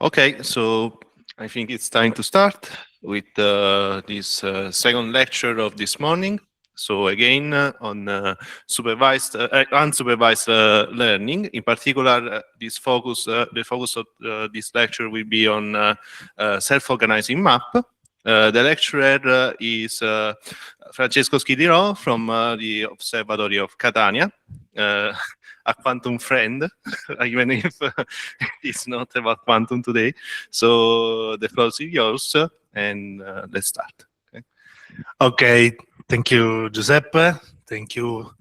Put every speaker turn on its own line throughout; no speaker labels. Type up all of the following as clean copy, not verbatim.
Okay, so I think it's time to start with this second lecture of this morning. So again, on unsupervised learning. In particular, the focus of this lecture will be on self-organizing map. The lecturer is Francesco Schilliro from the Osservatorio of Catania. A quantum friend, even if it's not about quantum today. So the floor is yours, and let's start.
Okay, thank you, Giuseppe. Thank you.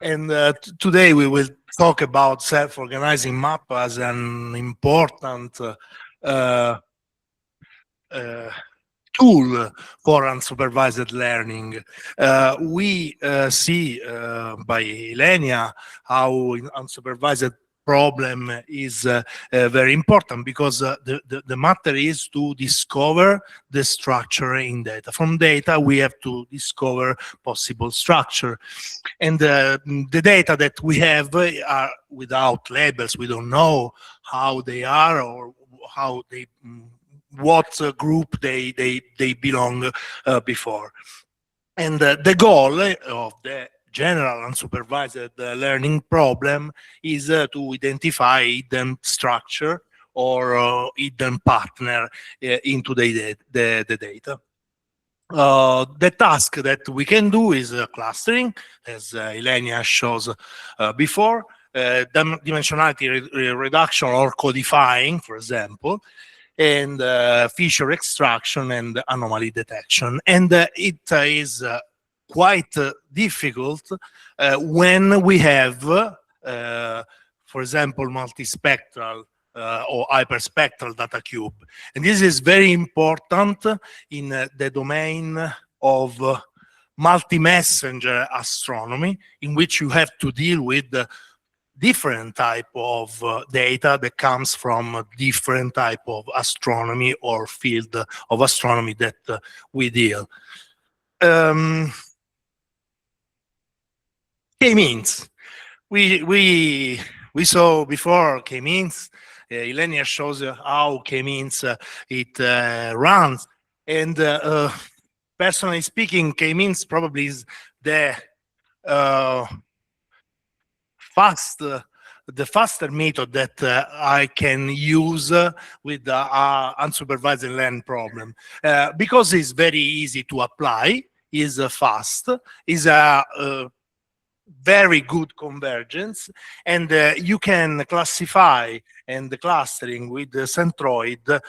Today we will talk about self-organizing map as an important tool for unsupervised learning. We see by Ilenia how unsupervised problem is very important, because the matter is to discover the structure in data. From data, we have to discover possible structure. And the data that we have are without labels. We don't know how they are or how they what group they belong before. And the goal of the general unsupervised learning problem is to identify hidden structure or hidden partner into the data. The task that we can do is clustering, as Ilenia shows before, dimensionality reduction or codifying, for example, and feature extraction and anomaly detection. And it is quite difficult when we have, for example, multispectral or hyperspectral data cube. And this is very important in the domain of multi-messenger astronomy, in which you have to deal with different type of data that comes from different type of astronomy or field of astronomy that we deal. K-means. We saw before K-means. Ilenia shows how K-means it runs. And personally speaking, K-means probably is the faster method that I can use with the unsupervised learning problem, because it's very easy to apply, is fast, is a very good convergence, and you can classify and clustering with the centroid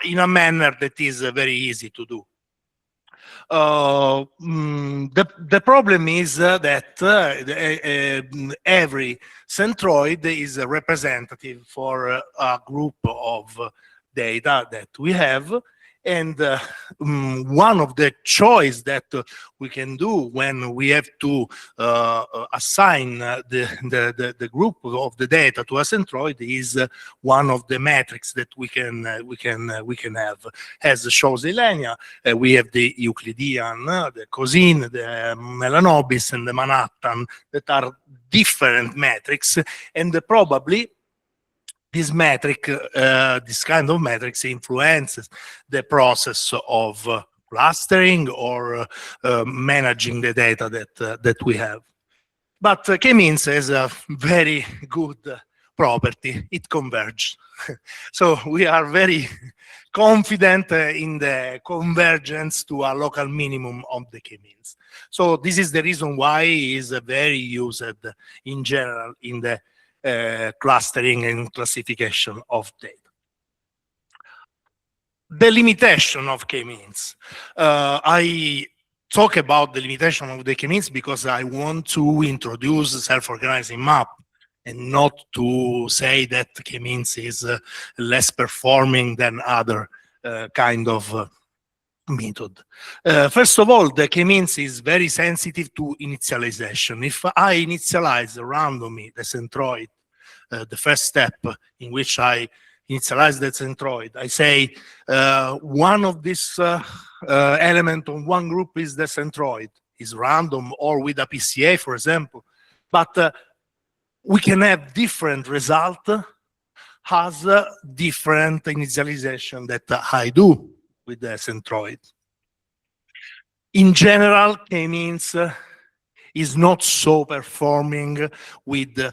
in a manner that is very easy to do. The problem is that every centroid is representative for a group of data that we have. And one of the choice that we can do when we have to assign the group of the data to a centroid is one of the metrics that we can have. As shows Ilenia, we have the Euclidean, the cosine, the Melanobis, and the Manhattan, that are different metrics, and probably this metric, this kind of metrics influences the process of clustering or managing the data that we have. But K-means has a very good property. It converges. So we are very confident in the convergence to a local minimum of the K-means. So this is the reason why it is very used in general in the clustering and classification of data. The limitation of K-means. I talk about the limitation of the K-means because I want to introduce self-organizing map and not to say that K-means is less performing than other kind of method. First of all, the K-means is very sensitive to initialization. If I initialize randomly the centroid, the first step in which I initialize the centroid, I say one of this element of one group is the centroid, is random or with a PCA, for example. But we can have different results has different initialization that I do with the centroid. In general, K-means is not so performing with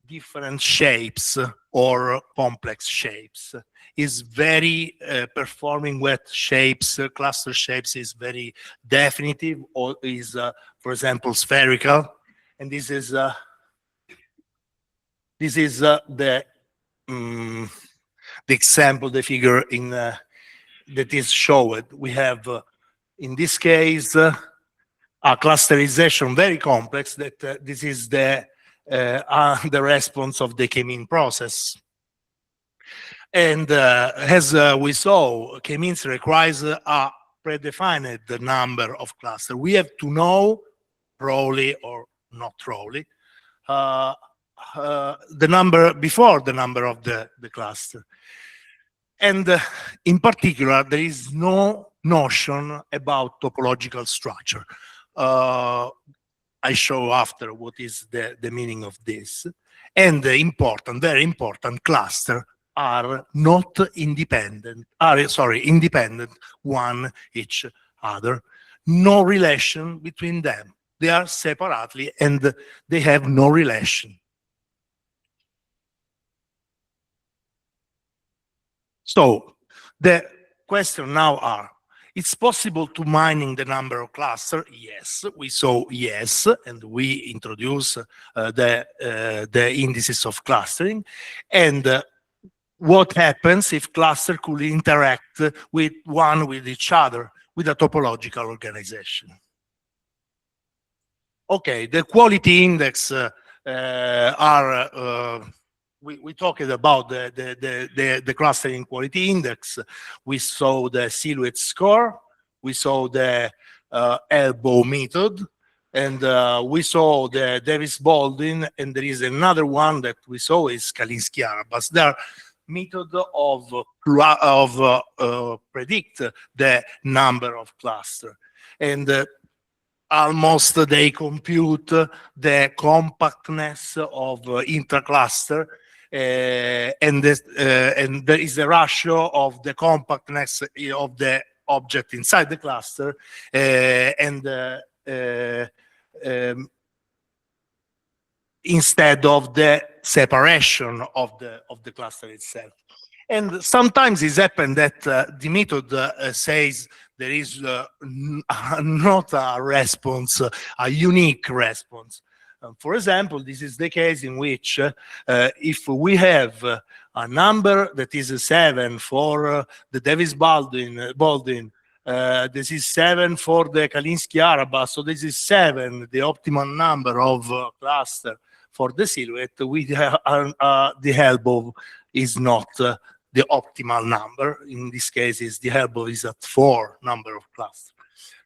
different shapes or complex shapes. Is very performing with shapes, cluster shapes is very definitive, or is, for example, spherical. And this is the example, the figure in that is showed. We have, in this case, a clusterization very complex. That this is the response of the K-mean process. And as we saw, K-means requires a predefined number of clusters. We have to know, roughly or not roughly, the number before the number of the cluster. And in particular, there is no notion about topological structure. I show after what is the meaning of this. And the important, very important cluster are not independent, independent one each other. No relation between them. They are separately and they have no relation. So the question now are, it's possible to mining the number of clusters? Yes, we saw yes, and we introduce the indices of clustering. And what happens if clusters could interact with each other with a topological organization? Okay, the quality index we talked about the clustering quality index. We saw the silhouette score. We saw the elbow method. And we saw the Davis-Baldwin. And there is another one that we saw is Kalinski-Arabas. There are methods of predict the number of clusters. And almost they compute the compactness of intracluster. And there is a ratio of the compactness of the object inside the cluster instead of the separation of the cluster itself. And sometimes it's happened that the method says there is not a response, a unique response. For example, this is the case in which if we have a number that is 7 for the Davis-Baldwin, this is 7 for the Kalinski-Arabas, so this is 7, the optimal number of cluster for the silhouette. The elbow is not the optimal number. In this case, the elbow is at 4 number of clusters.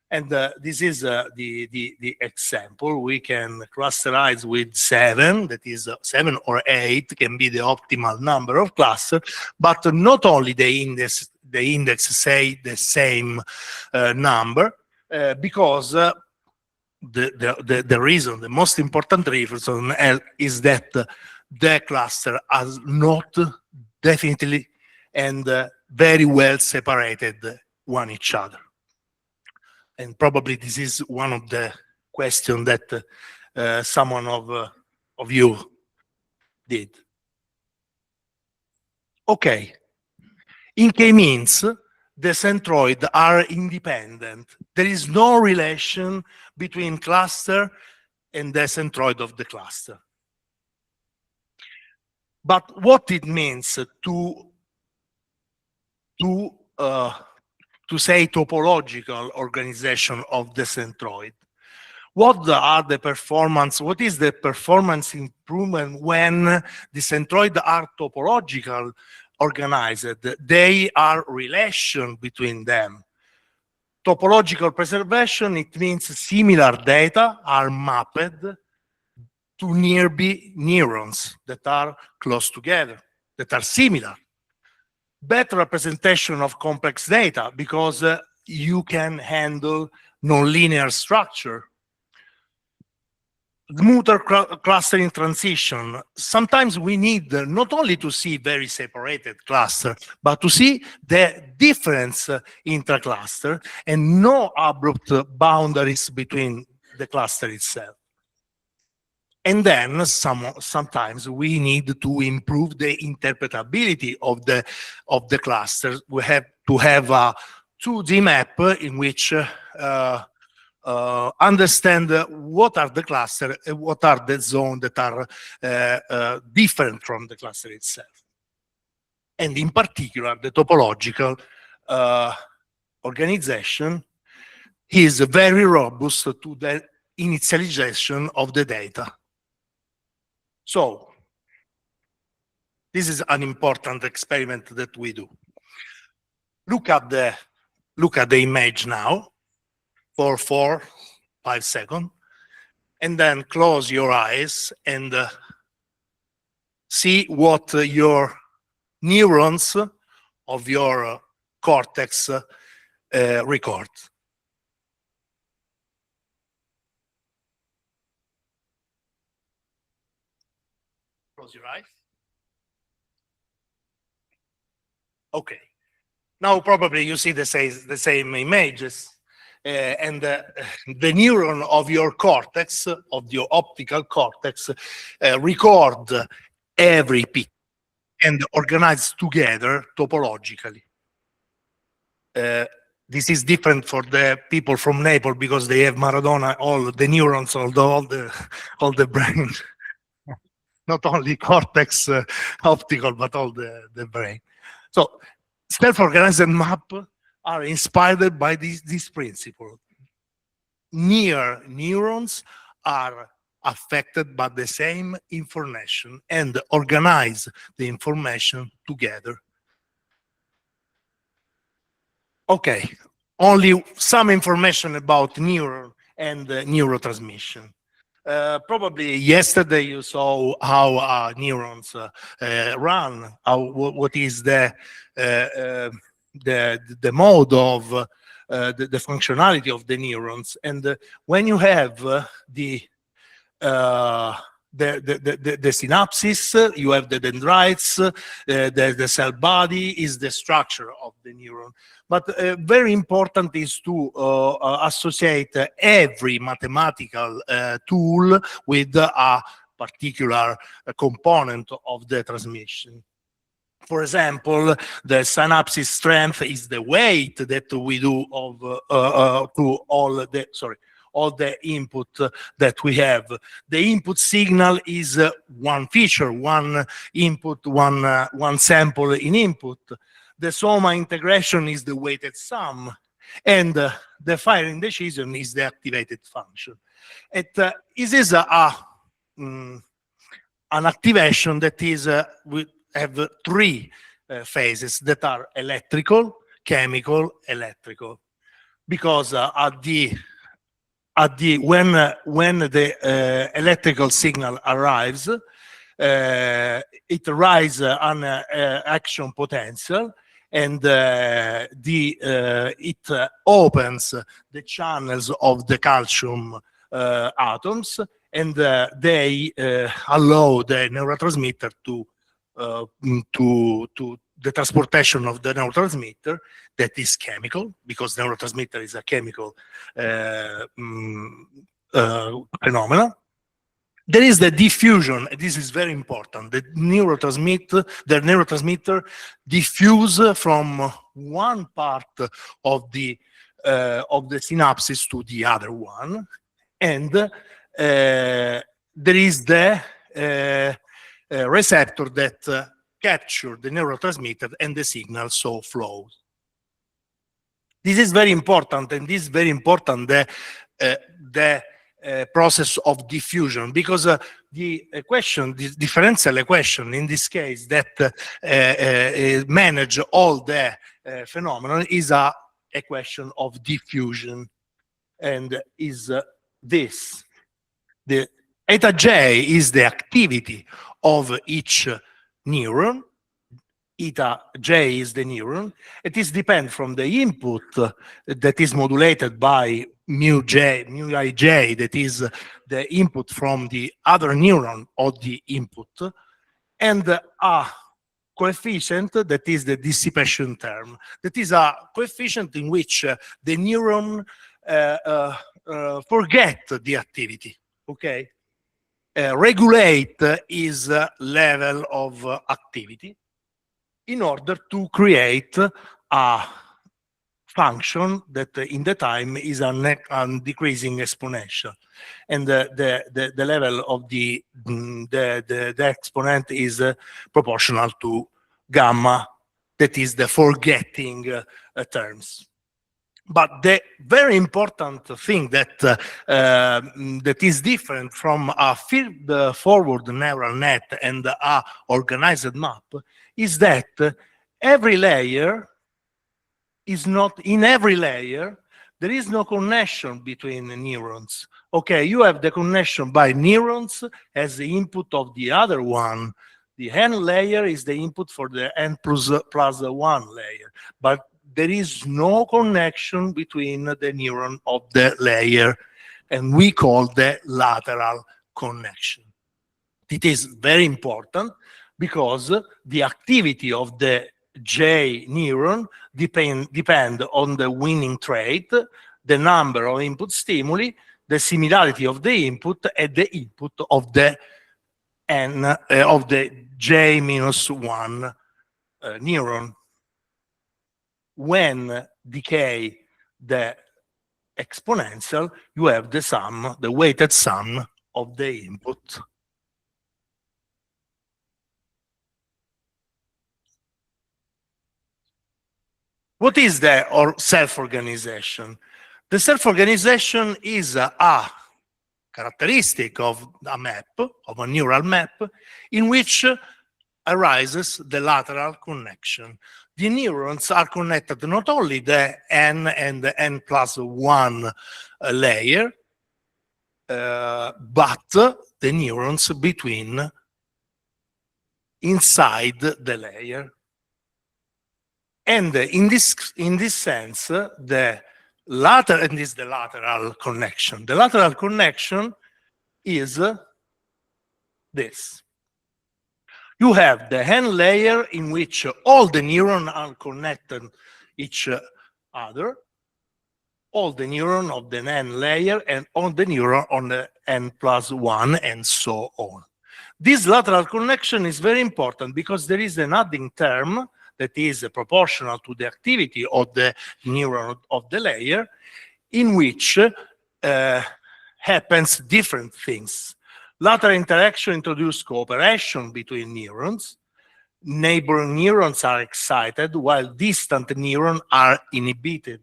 And this is the example. We can clusterize with 7, that is 7 or 8 can be the optimal number of clusters, but not only the index say the same number, because the reason, the most important reason is that the cluster has not definitely and very well separated one each other. And probably this is one of the questions that someone of you did. Okay. In K-means, the centroids are independent. There is no relation between cluster and the centroid of the cluster. But what it means to say topological organization of the centroid. What is the performance improvement when the centroids are topological organized? They are relation between them. Topological preservation, it means similar data are mapped to nearby neurons that are close together, that are similar. Better representation of complex data because you can handle nonlinear structure. smoother clustering transition. Sometimes we need not only to see very separated cluster, but to see the difference intra-cluster and no abrupt boundaries between the cluster itself. And then sometimes we need to improve the interpretability of the clusters. We have to have a 2D map in which understand what are the cluster and what are the zones that are different from the cluster itself. And in particular, the topological organization is very robust to the initialization of the data. So this is an important experiment that we do. Look at the image now for 4-5 seconds, and then close your eyes and see what your neurons of your cortex record. Close your eyes. Okay. Now probably you see the same images, and the neuron of your cortex, of your optical cortex, record every picture and organize together topologically. This is different for the people from Naples because they have Maradona, all the neurons, all the brain, not only cortex optical, but all the brain. So self-organized map are inspired by this principle. Near neurons are affected by the same information and organize the information together. Okay, only some information about neuron and neurotransmission. Probably yesterday you saw how neurons run, what is the mode of the functionality of the neurons, and when you have the synapses, you have the dendrites, the cell body is the structure of the neuron. But very important is to associate every mathematical tool with a particular component of the transmission. For example, the synapses strength is the weight that we do of to all the input that we have. The input signal is one feature, one input, one sample in input. The soma integration is the weighted sum, and the firing decision is the activated function. This is an activation that is we have three phases that are electrical, chemical, electrical, because when the electrical signal arrives, it arises an action potential, and it opens the channels of the calcium atoms, and they allow the neurotransmitter to the transportation of the neurotransmitter that is chemical, because neurotransmitter is a chemical phenomenon. There is the diffusion. This is very important. The neurotransmitter diffuse from one part of the synapses to the other one, and there is the receptor that capture the neurotransmitter and the signal so flows. This is very important, and this is very important, the process of diffusion, because the differential equation in this case that manage all the phenomenon is a equation of diffusion, and is this. The eta j is the activity of each neuron. Eta j is the neuron. It is depend from the input that is modulated by mu ij, that is the input from the other neuron or the input, and a coefficient that is the dissipation term. That is a coefficient in which the neuron forget the activity, okay? Regulate its level of activity in order to create a function that in the time is a decreasing exponential, and the level of the exponent is proportional to gamma, that is the forgetting terms. But the very important thing that that is different from a feed-forward neural net and a organized map is that every layer is not, in every layer, there is no connection between the neurons. Okay, you have the connection by neurons as the input of the other one. The n layer is the input for the n plus one layer, but there is no connection between the neuron of the layer, and we call the lateral connection. It is very important because the activity of the J neuron depend on the winning trait, the number of input stimuli, the similarity of the input, and the input of the N of the J minus one neuron. When decay the exponential, you have the sum, the weighted sum of the input. What is the self-organization? The self-organization is a characteristic of a map, of a neural map, in which arises the lateral connection. The neurons are connected not only the N and the N plus one layer, but the neurons between inside the layer. And in this sense, the lateral connection. The lateral connection is this. You have the N layer in which all the neurons are connected each other, all the neurons of the N layer, and all the neurons on the N plus one, and so on. This lateral connection is very important because there is an adding term that is proportional to the activity of the neuron of the layer, in which happens different things. Lateral interaction introduces cooperation between neurons. Neighboring neurons are excited while distant neurons are inhibited.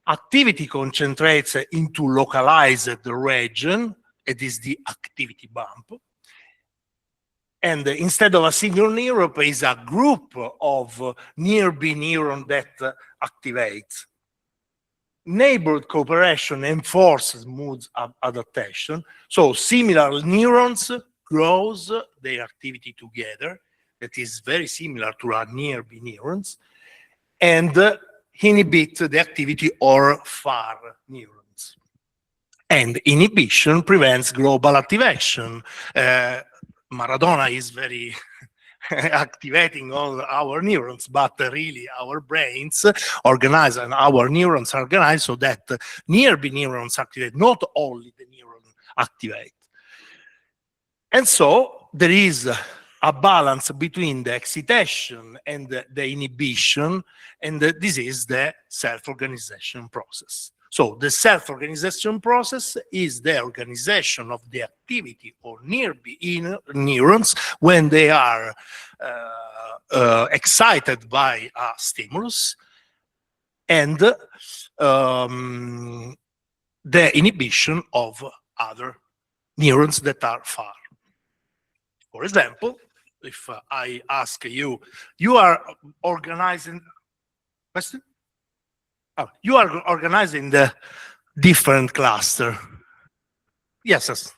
Activity concentrates into localized region, it is the activity bump. And instead of a single neuron, is a group of nearby neurons that activates. Neighborhood cooperation enforces mood adaptation. So similar neurons grows their activity together. That is very similar to our nearby neurons, and inhibit the activity of far neurons. And inhibition prevents global activation. Maradona is very activating all our neurons, but really our brains organize and our neurons are organized so that nearby neurons activate, not only the neuron activate. And so there is a balance between the excitation and the inhibition, and this is the self-organization process. So the self-organization process is the organization of the activity of nearby neurons when they are excited by a stimulus, and the inhibition of other neurons that are far. For example, if I ask you, you are organizing, question? Oh, you are organizing the different cluster. Yes, yes.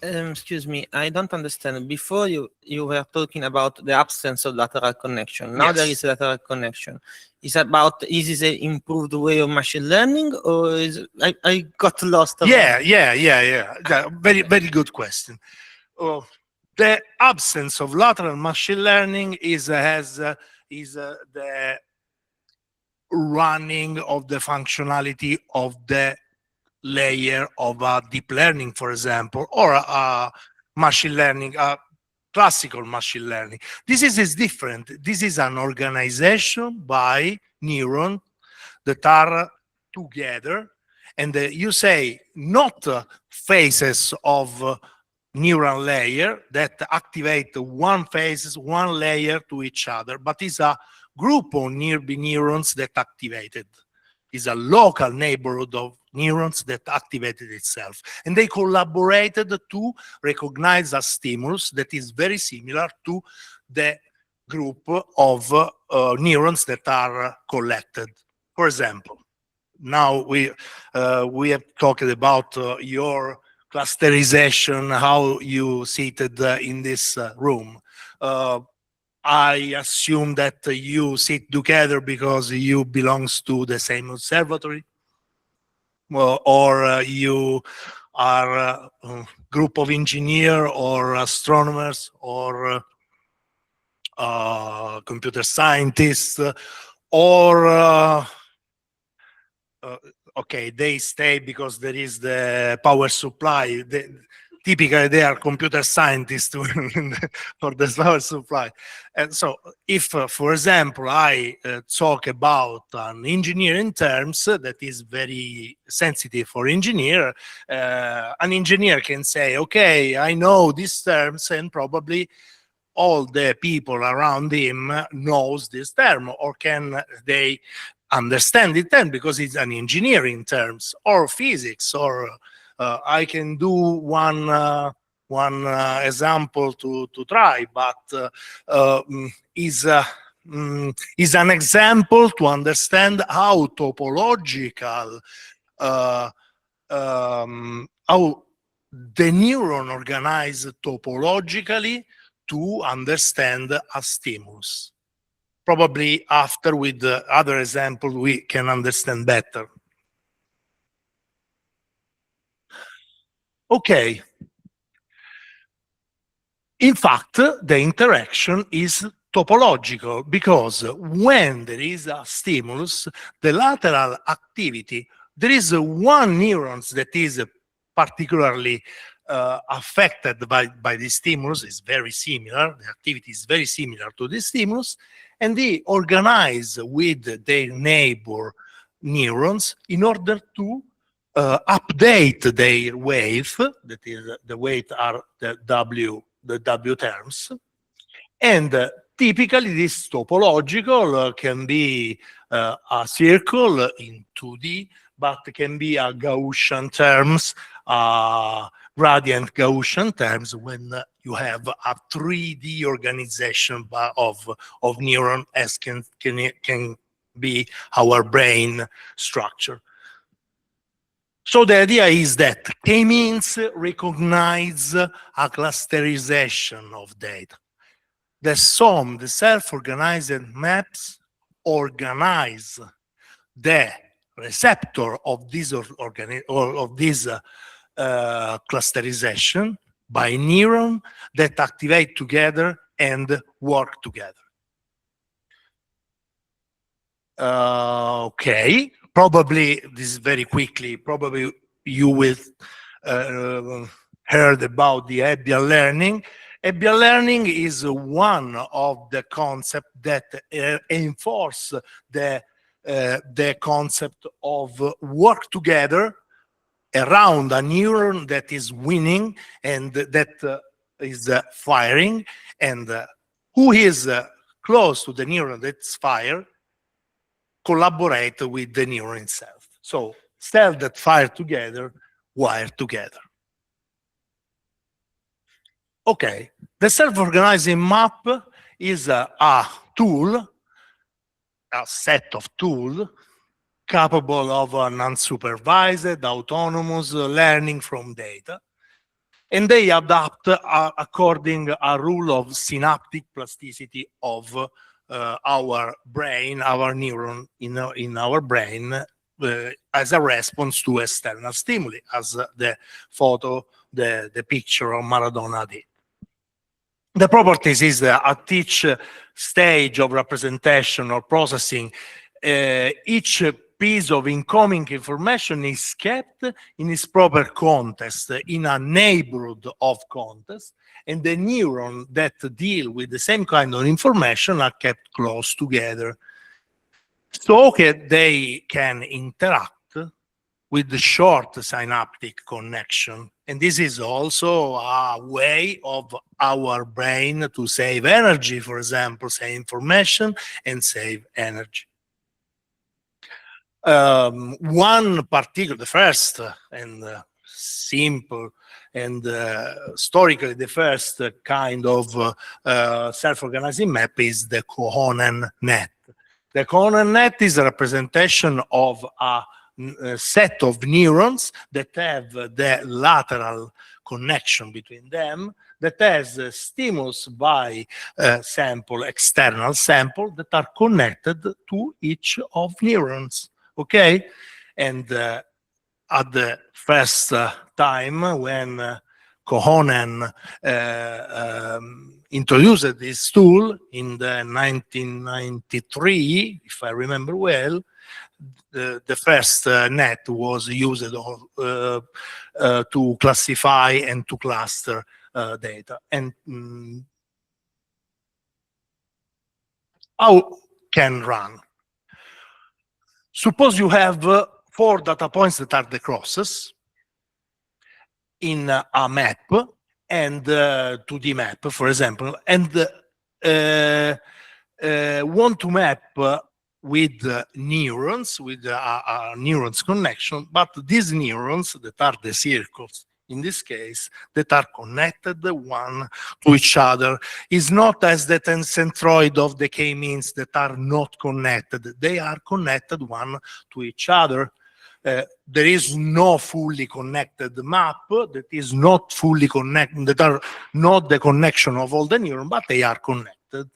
Excuse me, I don't understand. Before you were talking about the absence of lateral connection. Now there
Yes.
is lateral connection. Is this an improved way of machine learning, or is I got lost?
Yeah. Very, very good question. The absence of lateral machine learning is the running of the functionality of the layer of deep learning, for example, or machine learning, classical machine learning. This is different. This is an organization by neurons that are together, and you say not phases of neural layer that activate one phase, one layer to each other, but is a group of nearby neurons that activated. Is a local neighborhood of neurons that activated itself. And they collaborated to recognize a stimulus that is very similar to the group of neurons that are collected. For example, now we have talked about your clusterization, how you seated in this room. I assume that you sit together because you belongs to the same observatory, well, or you are a group of engineers or astronomers or computer scientists, or okay, they stay because there is the power supply. Typically, they are computer scientists for the power supply. And so, if, for example, I talk about an engineering terms that is very sensitive for engineer, an engineer can say, okay, I know these terms, and probably all the people around him knows this term, or can they understand it then because it's an engineering terms or physics, or I can do one example to try, but is an example to understand how topological, how the neuron organize topologically to understand a stimulus. Probably after, with the other example, we can understand better. Okay. In fact, the interaction is topological because when there is a stimulus, the lateral activity, there is one neuron that is particularly affected by the stimulus, is very similar, the activity is very similar to the stimulus, and they organize with their neighbor neurons in order to update their wave, that is, the weight are the W terms, and typically this topological can be a circle in 2D, but can be a Gaussian terms, gradient Gaussian terms, when you have a 3D organization of neuron, as can be our brain structure. So the idea is that K-means recognize a clusterization of data. The SOM, the self-organized maps, organize the receptor of this clusterization by neuron that activate together and work together. Okay, probably this is very quickly, probably you will heard about the Hebbian learning. Hebbian learning is one of the concepts that enforce the concept of work together around a neuron that is winning and that is firing, and who is close to the neuron that's fired collaborate with the neuron itself. So cells that fire together wire together. Okay, the self-organizing map is a tool, a set of tools capable of an unsupervised, autonomous learning from data. and they adapt according a rule of synaptic plasticity of our brain, our neuron in our brain, as a response to external stimuli, as the photo, the picture of Maradona did. The properties is that at each stage of representation or processing, each piece of incoming information is kept in its proper context, in a neighborhood of context, and the neurons that deal with the same kind of information are kept close together, so that they can interact with the short synaptic connection. And this is also a way of our brain to save energy, for example, save information and save energy. One particular, the first and simple and historically the first kind of self-organizing map is the Cohonen net. The Cohonen net is a representation of a set of neurons that have the lateral connection between them, that has stimulus by sample, external sample, that are connected to each of neurons. Okay, and at the first time when Cohonen introduced this tool in the 1993, if I remember well, the first net was used to classify and to cluster data. And how can run? Suppose you have 4 data points that are the crosses in a map, and 2D map, for example, and want to map with neurons, with a neurons connection, but these neurons that are the circles, in this case, that are connected one to each other, is not as the centroid of the k-means that are not connected. They are connected one to each other. There is no fully connected map that is not fully connected, that are not the connection of all the neurons, but they are connected.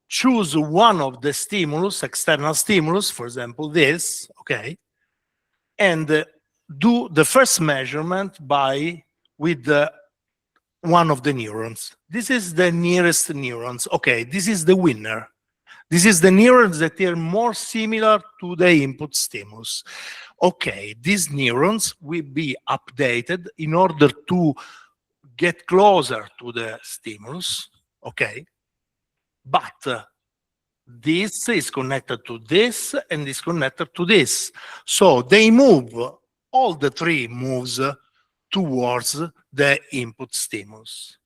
Choose one of the stimulus, external stimulus, for example, this, okay, and do the first measurement with one of the neurons. This is the nearest neurons. Okay, this is the winner. This is the neurons that are more similar to the input stimulus. Okay, these neurons will be updated in order to get closer to the stimulus, okay? But this is connected to this and is connected to this. So they move, all the 3 moves towards the input stimulus.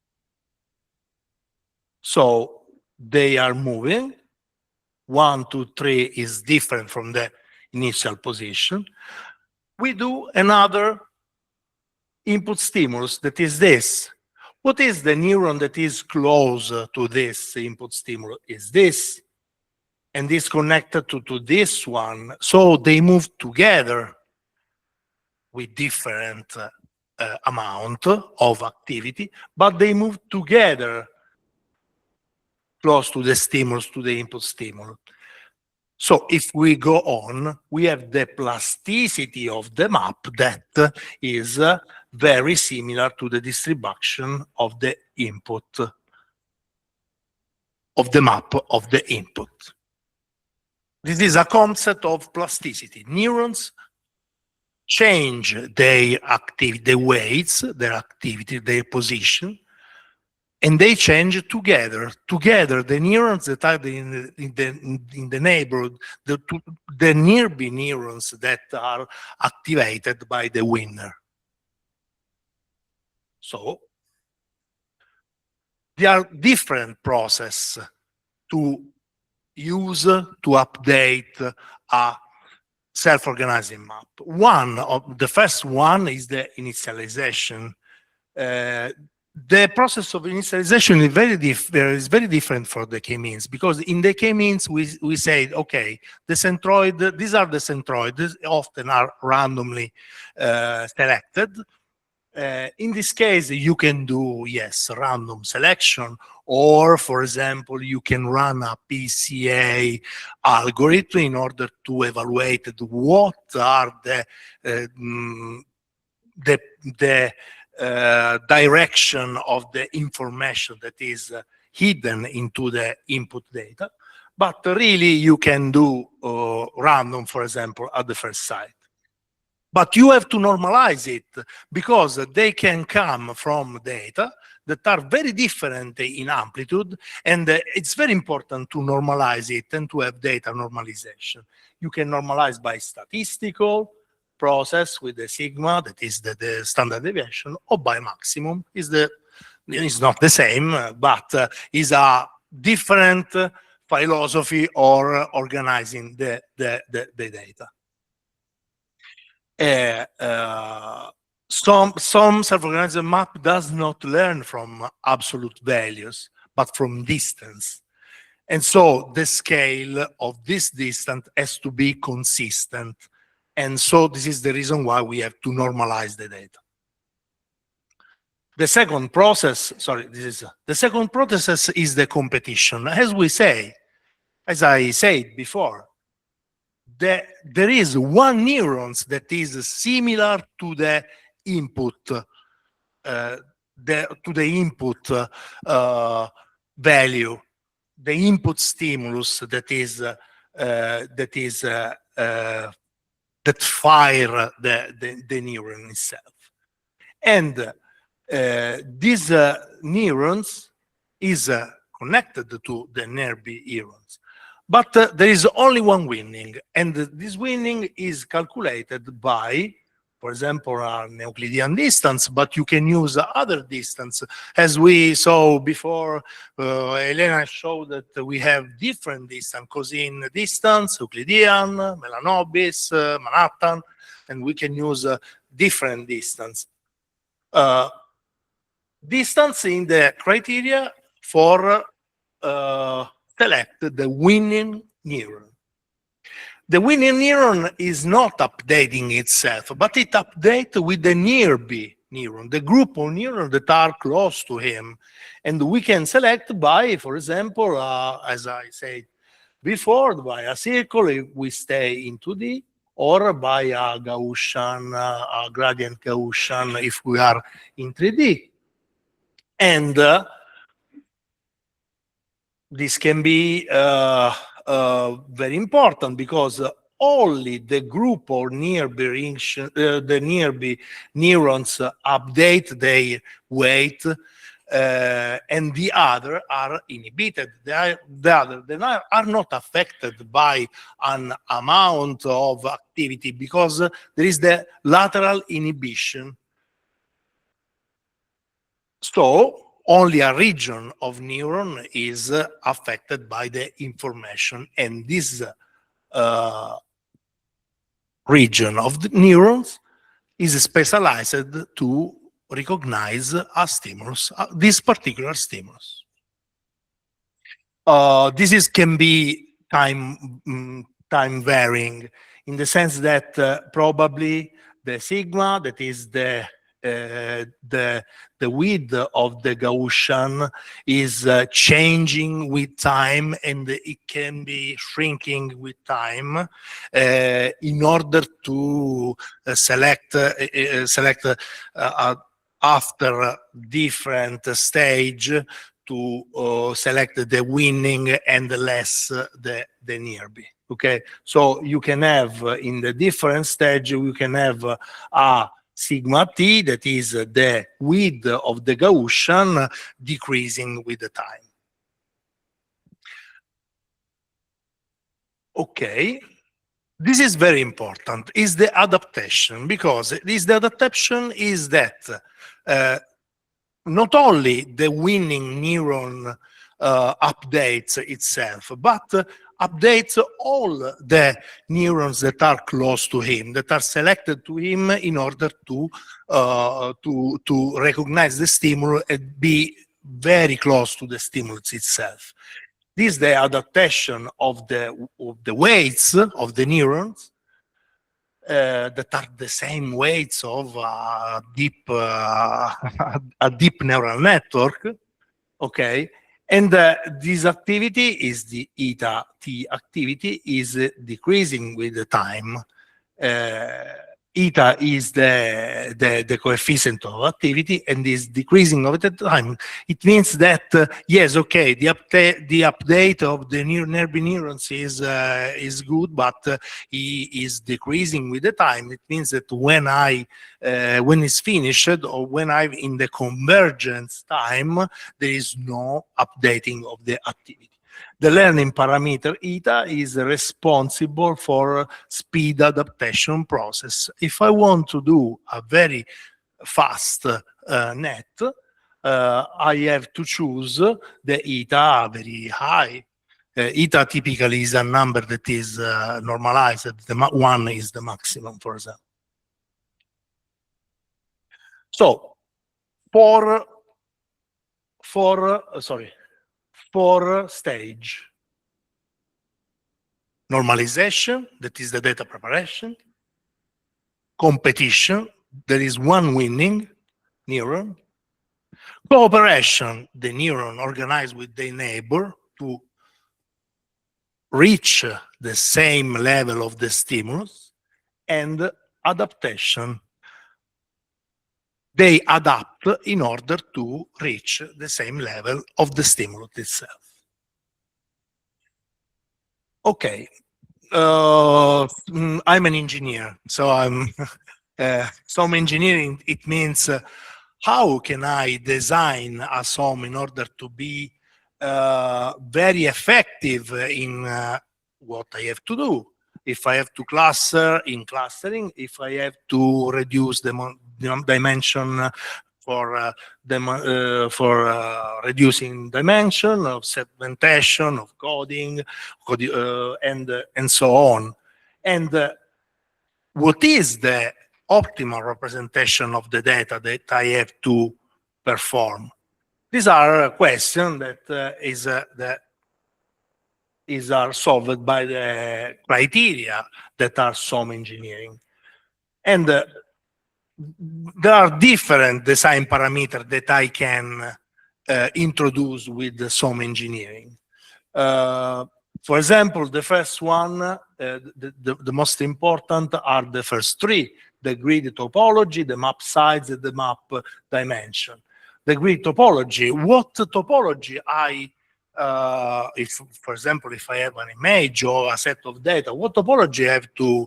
So they are moving. 1, 2, 3 is different from the initial position. We do another input stimulus that is this. What is the neuron that is close to this input stimulus? Is this, and is connected to this one. So they move together with different amount of activity, but they move together close to the stimulus, to the input stimulus. So if we go on, we have the plasticity of the map that is very similar to the distribution of the input, of the map of the input. This is a concept of plasticity. Neurons change their activity, their weights, their activity, their position, and they change together. Together, the neurons that are in the neighborhood, the nearby neurons that are activated by the winner. So there are different processes to use to update a self-organizing map. The first one is the initialization. The process of initialization is very different for the k-means, because in the k-means we say, okay, the centroid, these are the centroids, often are randomly selected. In this case, you can do, yes, random selection, or, for example, you can run a PCA algorithm in order to evaluate what are the direction of the information that is hidden into the input data. But really, you can do random, for example, at the first site. But you have to normalize it, because they can come from data that are very different in amplitude, and it's very important to normalize it and to have data normalization. You can normalize by statistical process with the sigma, that is the standard deviation, or by maximum. It's not the same, but is a different philosophy or organizing the data. Some self-organized map does not learn from absolute values, but from distance. And so the scale of this distance has to be consistent. And so this is the reason why we have to normalize the data. The second process, the second process is the competition. As I said before, there is one neuron that is similar to the input, value, the input stimulus that fire the neuron itself, and these neurons is connected to the nerve neurons. But there is only one winning, and this winning is calculated by, for example, a Euclidean distance, but you can use other distance. As we saw before, Elena showed that we have different distance, cosine distance, Euclidean, Mahalanobis, Manhattan, and we can use different distance. Distance in the criteria for select the winning neuron. The winning neuron is not updating itself, but it updates with the nearby neuron, the group of neurons that are close to him. And we can select by, for example, as I said before, by a circle if we stay in 2D, or by a Gaussian, a gradient Gaussian if we are in 3D. And this can be very important, because only the group of nearby neurons update their weight, and the other are inhibited. The other they are not affected by an amount of activity, because there is the lateral inhibition. So only a region of neuron is affected by the information, and this region of the neurons is specialized to recognize a stimulus, this particular stimulus. This can be time varying, in the sense that probably the sigma, that is the width of the Gaussian, is changing with time, and it can be shrinking with time, in order to select after different stage to select the winning and less the nearby. Okay, so you can have in the different stage, you can have a sigma t, that is the width of the Gaussian, decreasing with the time. Okay, this is very important, is the adaptation, because the adaptation is that not only the winning neuron updates itself, but updates all the neurons that are close to him, that are selected to him in order to recognize the stimulus and be very close to the stimulus itself. This is the adaptation of the weights of the neurons that are the same weights of a deep neural network. Okay, and this activity is the eta t activity is decreasing with the time. Eta is the coefficient of activity and is decreasing over the time. It means that yes, okay, the update of the nerve neurons is good, but it is decreasing with the time. It means that when it's finished or when I'm in the convergence time, there is no updating of the activity. The learning parameter eta is responsible for speed adaptation process. If I want to do a very fast net, I have to choose the eta very high. Eta typically is a number that is normalized. The 1 is the maximum, for example. So, for stage. Normalization, that is the data preparation. Competition, there is one winning neuron. Cooperation, the neuron organized with the neighbor to reach the same level of the stimulus. And adaptation, they adapt in order to reach the same level of the stimulus itself. Okay, I'm an engineer, so I'm some engineering. It means how can I design a SOM in order to be very effective in what I have to do. If I have to cluster in clustering, if I have to reduce the dimension for reducing dimension of segmentation of coding, and so on. And what is the optimal representation of the data that I have to perform? These are questions that are solved by the criteria that are SOM engineering. And there are different design parameters that I can introduce with the SOM engineering. For example, the first one, the most important are the first three: the grid topology, the map size, and the map dimension. The grid topology, what topology if, for example, if I have an image or a set of data, what topology I have to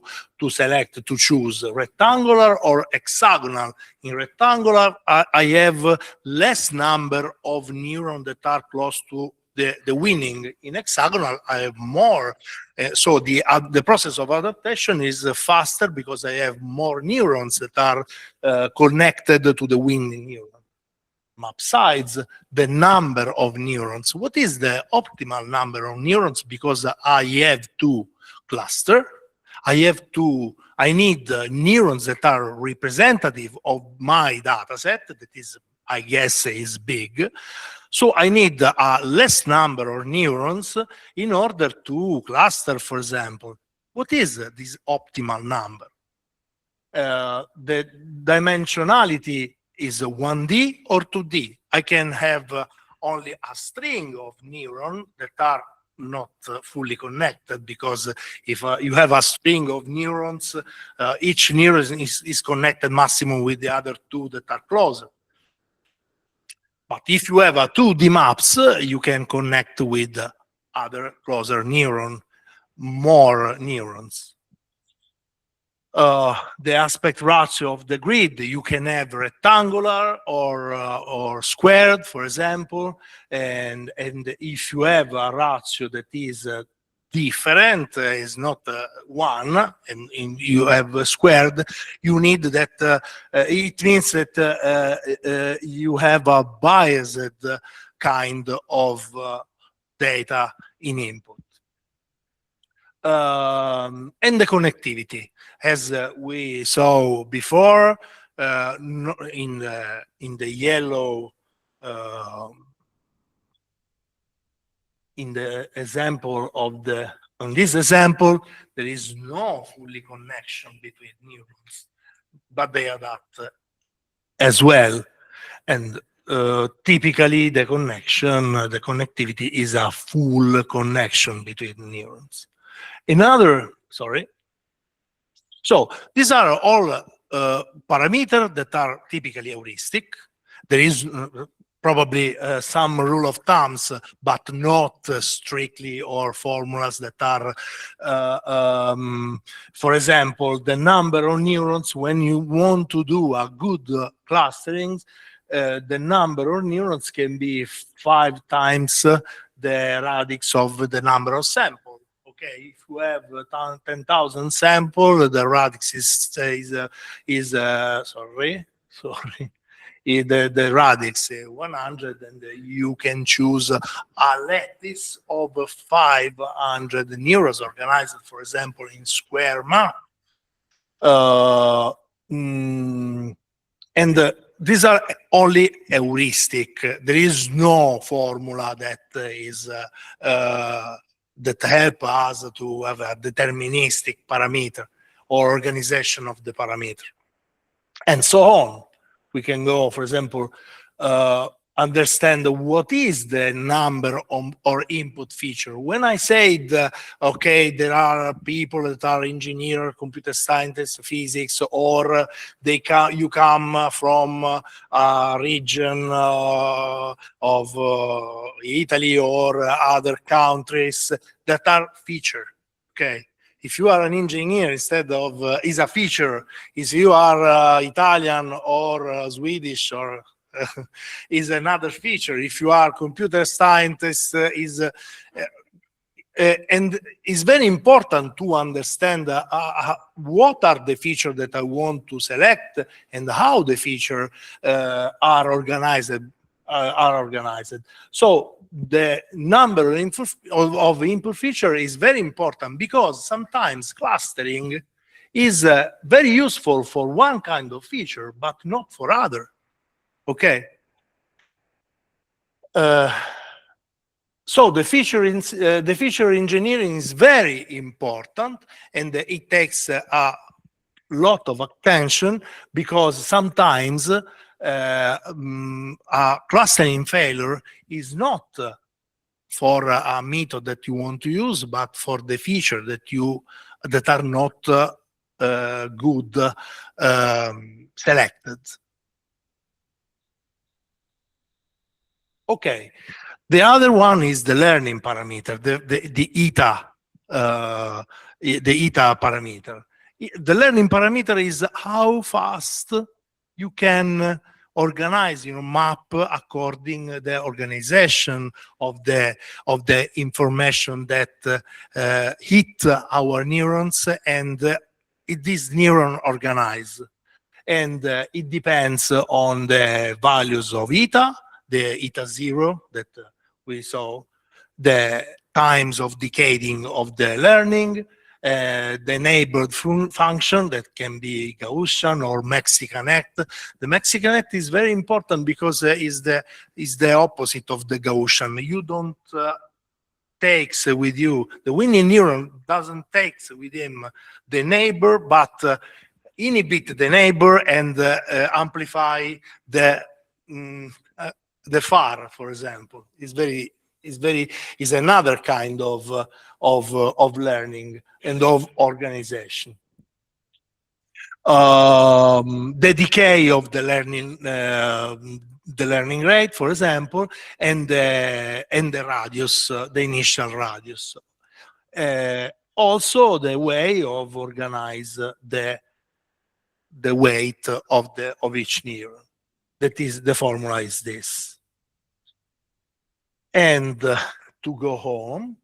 select, to choose, rectangular or hexagonal? In rectangular, I have less number of neurons that are close to the winning. In hexagonal, I have more. So the process of adaptation is faster because I have more neurons that are connected to the winning neuron. Map size, the number of neurons. What is the optimal number of neurons? Because I have to cluster. I need neurons that are representative of my data set, that is, I guess, is big. So I need a less number of neurons in order to cluster, for example. What is this optimal number? The dimensionality is 1D or 2D. I can have only a string of neurons that are not fully connected, because if you have a string of neurons, each neuron is connected maximum with the other two that are closer. But if you have a 2D maps, you can connect with other closer neuron, more neurons. The aspect ratio of the grid, you can have rectangular or squared, for example, and if you have a ratio that is different, is not one, and you have squared, you need that, it means that you have a biased kind of data in input. And the connectivity, as we saw before, in the yellow, in the example of on this example, there is no fully connection between neurons, but they adapt as well. And typically the connectivity is a full connection between neurons. So these are all parameters that are typically heuristic. There is probably some rule of thumbs, but not strictly, or formulas that are, for example, the number of neurons when you want to do a good clustering, the number of neurons can be 5 times the radix of the number of samples. Okay, if you have 10,000 samples, the radix the radix 100, and you can choose a lattice of 500 neurons organized, for example, in square map. And these are only heuristic. There is no formula that is that help us to have a deterministic parameter or organization of the parameter, and so on. We can go, for example, understand what is the number or input feature. When I said, okay, there are people that are engineer, computer scientists, physics, or you come from a region of Italy or other countries, that are feature, okay? If you are an engineer, instead of is a feature, is you are Italian or Swedish, or is another feature. If you are computer scientist, and it's very important to understand what are the features that I want to select and how the feature are organized. So the number of input feature is very important, because sometimes clustering is very useful for one kind of feature, but not for other. Okay. So the feature engineering is very important, and it takes a lot of attention, because sometimes a clustering failure is not for a method that you want to use, but for the feature that are not good selected. Okay, the other one is the learning parameter, the eta parameter. The learning parameter is how fast you can organize your map according the organization of the information that hit our neurons, and this neuron organize, and it depends on the values of eta, the eta 0 that we saw, the times of decaying of the learning, the neighborhood function that can be Gaussian or Mexicanet. The Mexicanet is very important because is the opposite of the Gaussian. You don't takes with you, the winning neuron doesn't take with him the neighbor, but inhibit the neighbor and amplify the far, for example. Is another kind of learning and of organization. The decay of the learning rate, for example, and the radius, the initial radius. Also, the way of organize the weight of each neuron. That is, the formula is this. And to go home,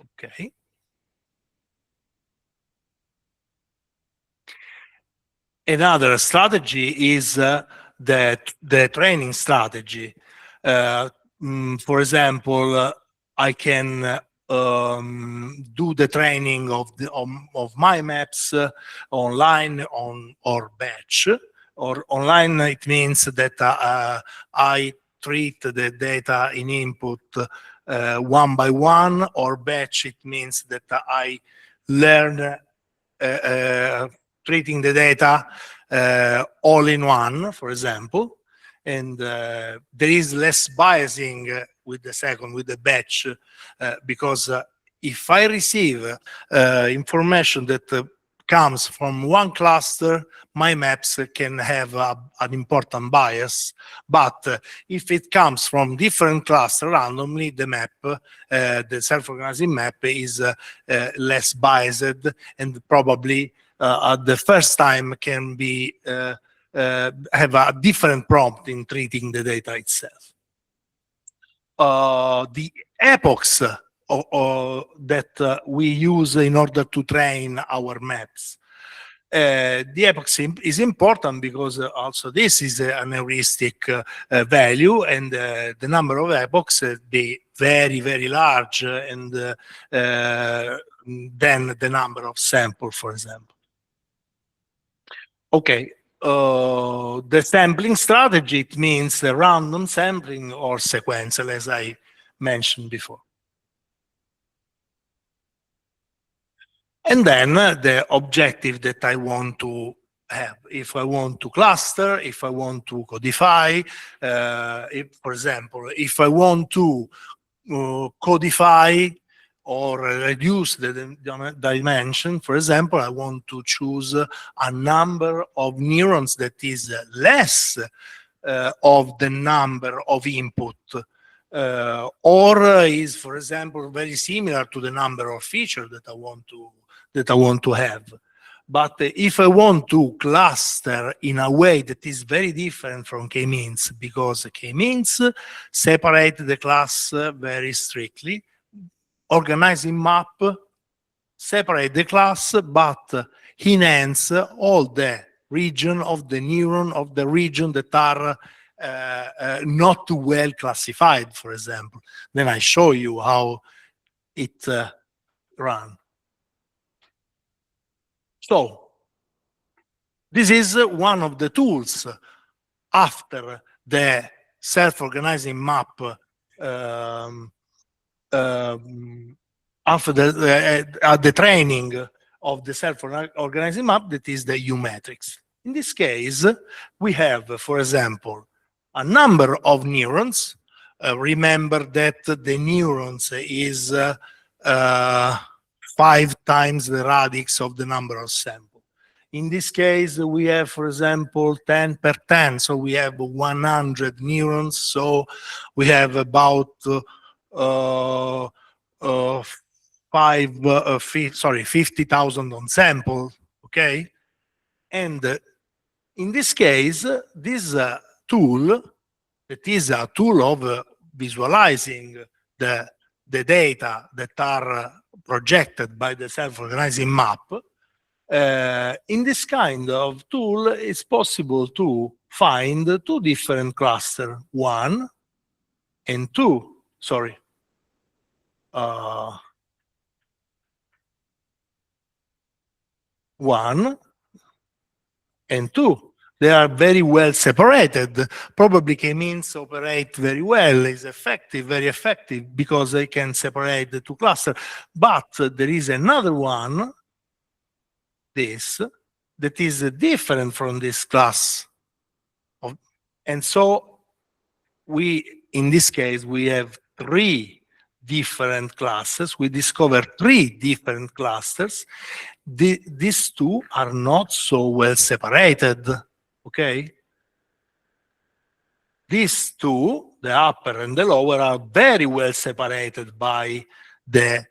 okay. Another strategy is the training strategy. For example, I can do the training of my maps online or batch. Or online, it means that I treat the data in input one by one, or batch, it means that I learn treating the data all in one, for example. And there is less biasing with the second, with the batch, because if I receive information that comes from one cluster, my maps can have an important bias. But if it comes from different clusters randomly, the map, the self-organizing map, is less biased, and probably at the first time can be have a different prompt in treating the data itself. The epochs that we use in order to train our maps. The epoch is important because also this is an heuristic value, and the number of epochs be very, very large, and then the number of samples, for example. Okay, the sampling strategy, it means random sampling or sequential, as I mentioned before. And then the objective that I want to have. If I want to cluster, if I want to codify, for example, if I want to codify or reduce the dimension, for example, I want to choose a number of neurons that is less of the number of input, or is, for example, very similar to the number of features that I want to have. But if I want to cluster in a way that is very different from k-means, because k-means separate the class very strictly, organizing map separate the class, but enhance all the region of the neuron of the region that are not well classified, for example. Then I show you how it runs. So this is one of the tools after the self-organizing map, after the training of the self-organizing map, that is the U matrix. In this case, we have, for example, a number of neurons. Remember that the neurons is 5 times the radix of the number of samples. In this case, we have, for example, 10 per 10, so we have 100 neurons, so we have about 50,000 on sample, okay? And in this case, this tool, that is a tool of visualizing the data that are projected by the self-organizing map, in this kind of tool, it's possible to find 2 different clusters, 1 and 2, sorry. 1 and 2. They are very well separated. Probably k-means operate very well, is effective, very effective, because they can separate the 2 clusters. But there is another one, this, that is different from this class. And so in this case, we have 3 different classes. We discover 3 different clusters. These 2 are not so well separated. Okay, these 2, the upper and the lower, are very well separated by the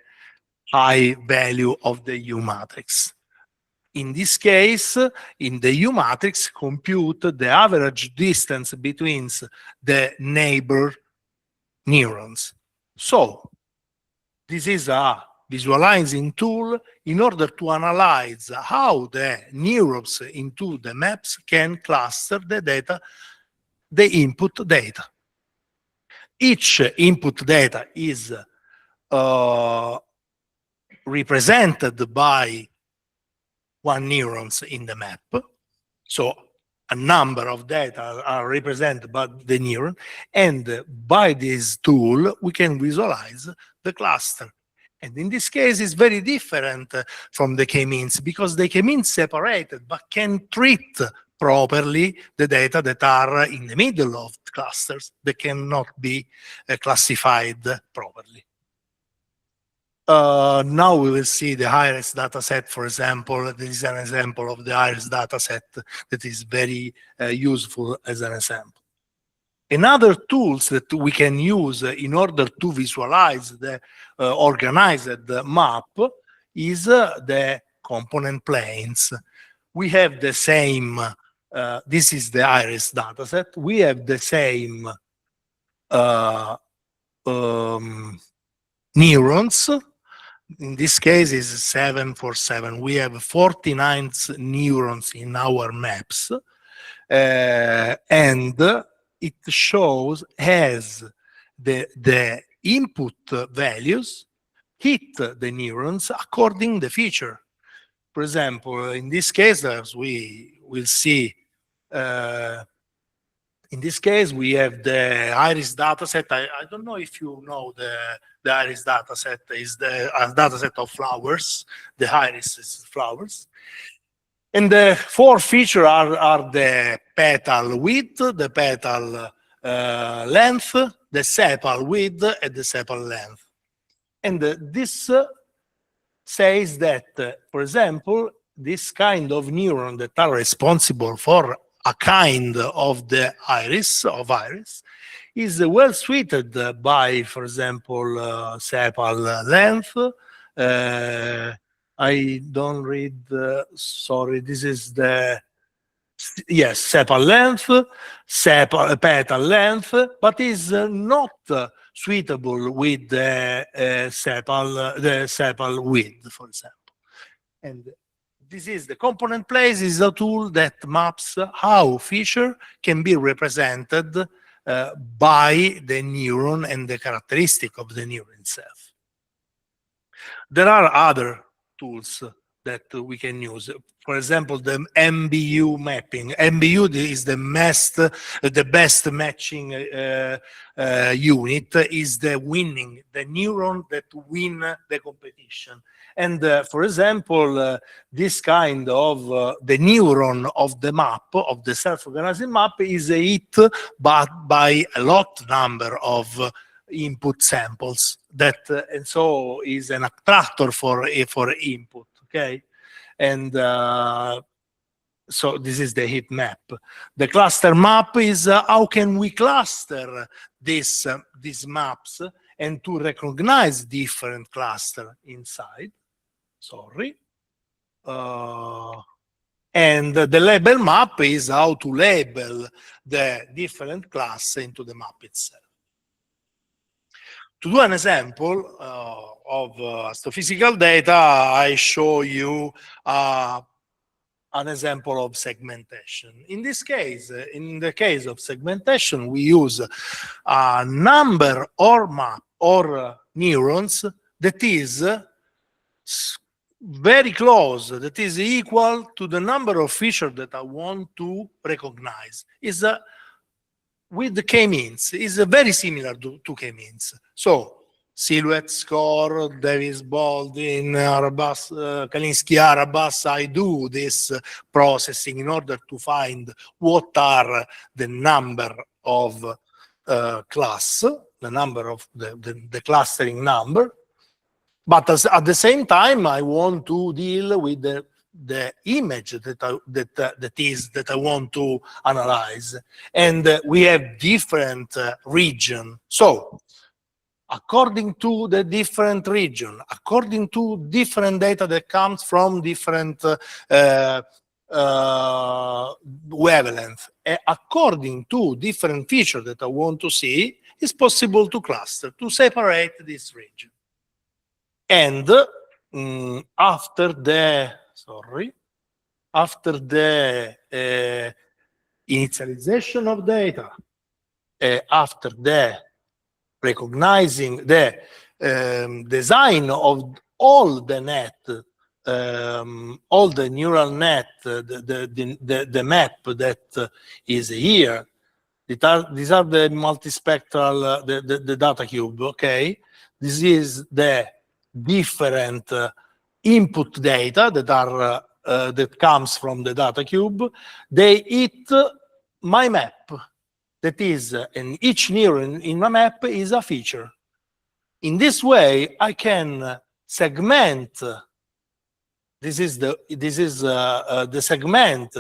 high value of the U matrix. In this case, in the U matrix, compute the average distance between the neighbor neurons. So this is a visualizing tool in order to analyze how the neurons into the maps can cluster the data, the input data. Each input data is represented by one neurons in the map. So a number of data are represented by the neuron, and by this tool we can visualize the cluster. And in this case it's very different from the k-means, because the k-means separated but can treat properly the data that are in the middle of clusters that cannot be classified properly. Now we will see the IRIS dataset, for example. This is an example of the IRIS dataset that is very useful as an example. Another tools that we can use in order to visualize the organized map is the component planes. We have the same, this is the IRIS dataset. We have the same neurons. In this case is 7 for 7. We have 49 neurons in our maps, and it shows as the input values hit the neurons according the feature. For example, in this case, as we will see, in this case, we have the IRIS dataset. I don't know if you know the IRIS dataset is the dataset of flowers. The IRIS is flowers. And the four features are the petal width, the petal length, the sepal width, and the sepal length. And this says that, for example, this kind of neuron that are responsible for a kind of the iris, is well suited by, for example, sepal length. I don't read, sorry, this is the, yes, sepal length, petal length, but is not suitable with the sepal width, for example. And this is the component place is a tool that maps how feature can be represented by the neuron and the characteristic of the neuron itself. There are other tools that we can use. For example, the MBU mapping. MBU is the best matching unit, is the neuron that win the competition. And for example, this kind of the neuron of the map, of the self-organizing map, is hit by a lot number of input samples that, and so is an attractor for input, okay? And so this is the heat map. The cluster map is how can we cluster these maps and to recognize different cluster inside. Sorry. And the label map is how to label the different class into the map itself. To do an example of astrophysical data, I show you an example of segmentation. In this case, in the case of segmentation, we use a number or map or neurons that is very close, that is equal to the number of features that I want to recognize. Is with the k-means, is very similar to k-means. So silhouette score, Davis Baldwin, Kalinsky-Arabas, I do this processing in order to find what are the number of class, the number of the clustering number. But at the same time, I want to deal with the image that I want to analyze, and we have different region. So, according to the different region, according to different data that comes from different wavelength, according to different features that I want to see, it's possible to cluster, to separate this region. And after the initialization of data, after the recognizing the design of all the net, all the neural net, the map that is here. These are the multispectral, the data cube, okay? This is the different input data that are that comes from the data cube. They eat my map. That is, and each neuron in my map is a feature. In this way, I can segment. This is the segment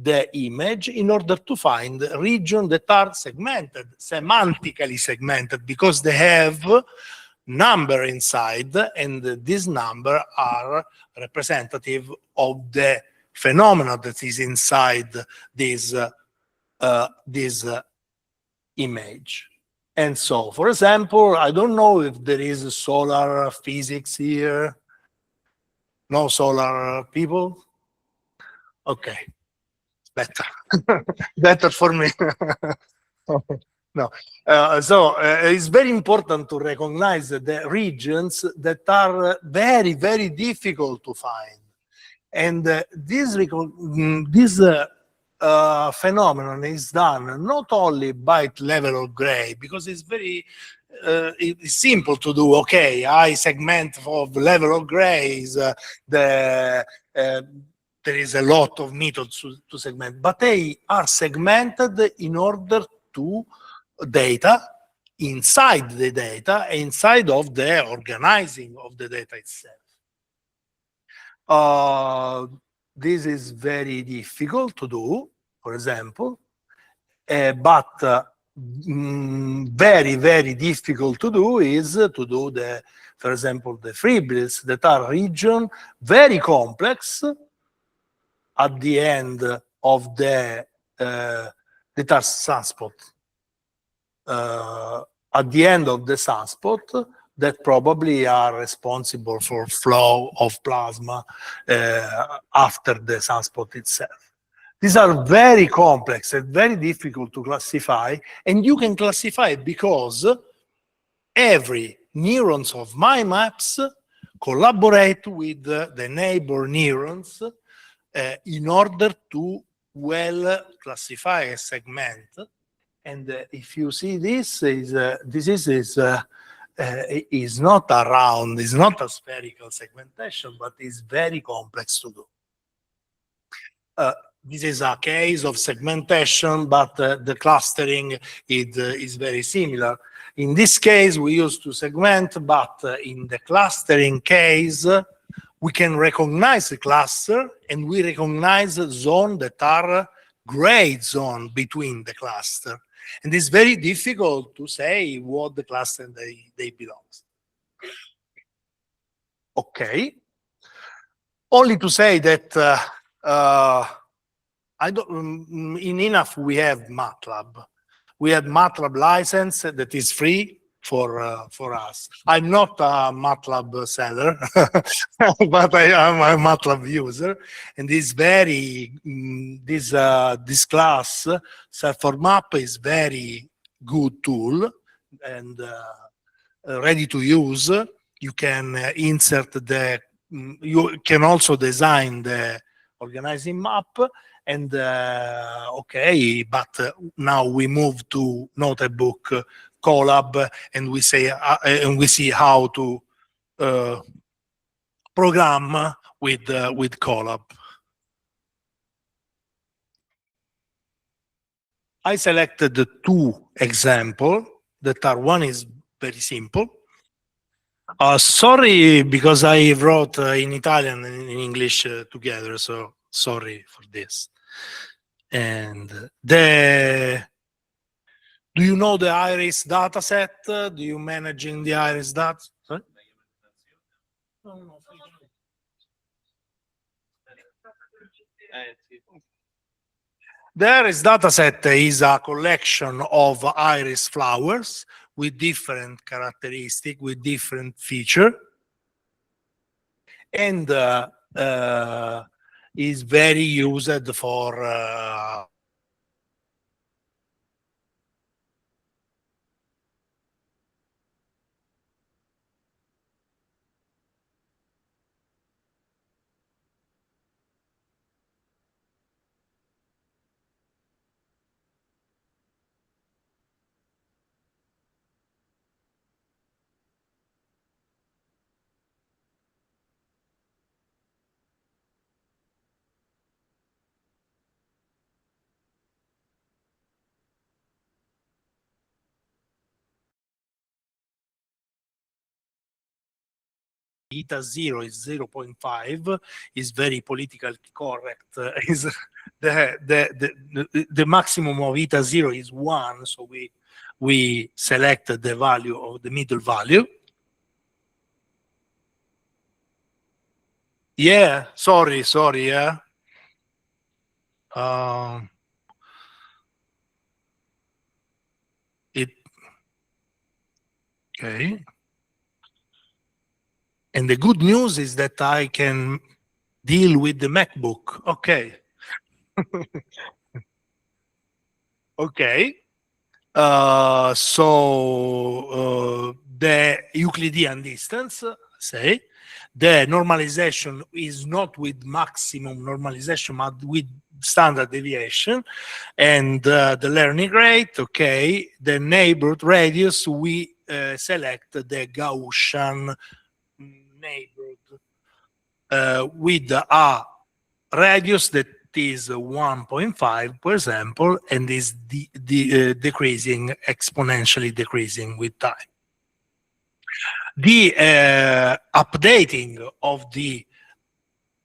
the image in order to find regions that are segmented, semantically segmented, because they have number inside, and this number are representative of the phenomena that is inside this image. And so, for example, I don't know if there is solar physics here. No solar people? Okay, better. Better for me. No. So it's very important to recognize the regions that are very, very difficult to find. And this phenomenon is done not only by level of gray, because it's very it's simple to do. Okay, I segment of level of gray is there is a lot of methods to segment, but they are segmented in order to data inside the data, inside of the organizing of the data itself. This is very difficult to do, for example, but very, very difficult to do is to do the, for example, the fibrils that are region very complex at the end of the that are sunspot. At the end of the sunspot that probably are responsible for flow of plasma after the sunspot itself. These are very complex and very difficult to classify, and you can classify it because every neurons of my maps collaborate with the neighbor neurons in order to well classify a segment. And if you see this is not a round, is not a spherical segmentation, but is very complex to do. This is a case of segmentation, but the clustering is very similar. In this case, we used to segment, but in the clustering case, we can recognize the cluster, and we recognize zones that are gray zone between the cluster. And it's very difficult to say what the cluster they belong. Okay. Only to say that I don't, in INAF we have MATLAB. We have MATLAB license that is free for us. I'm not a MATLAB seller, but I am a MATLAB user. And this very this class Self4Map is very good tool and ready to use. You can insert the. You can also design the organizing map. And okay, but now we move to notebook Colab, and we say and we see how to program with Colab. I selected the two examples that are, one is very simple. Sorry, because I wrote in Italian and in English together, so sorry for this. And do you know the iris data set? Do you managing the iris data? Sorry? The iris data set is a collection of iris flowers with different characteristics, with different features, and is very used for eta 0 is 0.5 is very politically correct. Is the maximum of eta 0 is 1, so we select the value of the middle value. Yeah, sorry, yeah. Okay. And the good news is that I can deal with the MacBook. Okay. Okay. So the Euclidean distance, say, the normalization is not with maximum normalization, but with standard deviation, and the learning rate, okay, the neighborhood radius, we select the Gaussian neighborhood with a radius that is 1.5 per example, and is decreasing, exponentially decreasing with time. The updating of the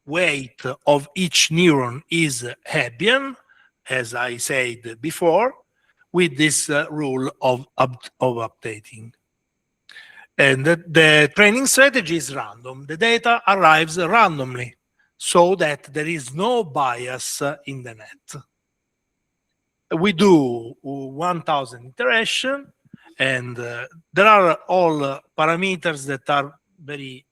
weight of each neuron is Hebbian, as I said before, with this rule of updating. And the training strategy is random. The data arrives randomly, so that there is no bias in the net. We do 1,000 iterations, and there are all parameters that are very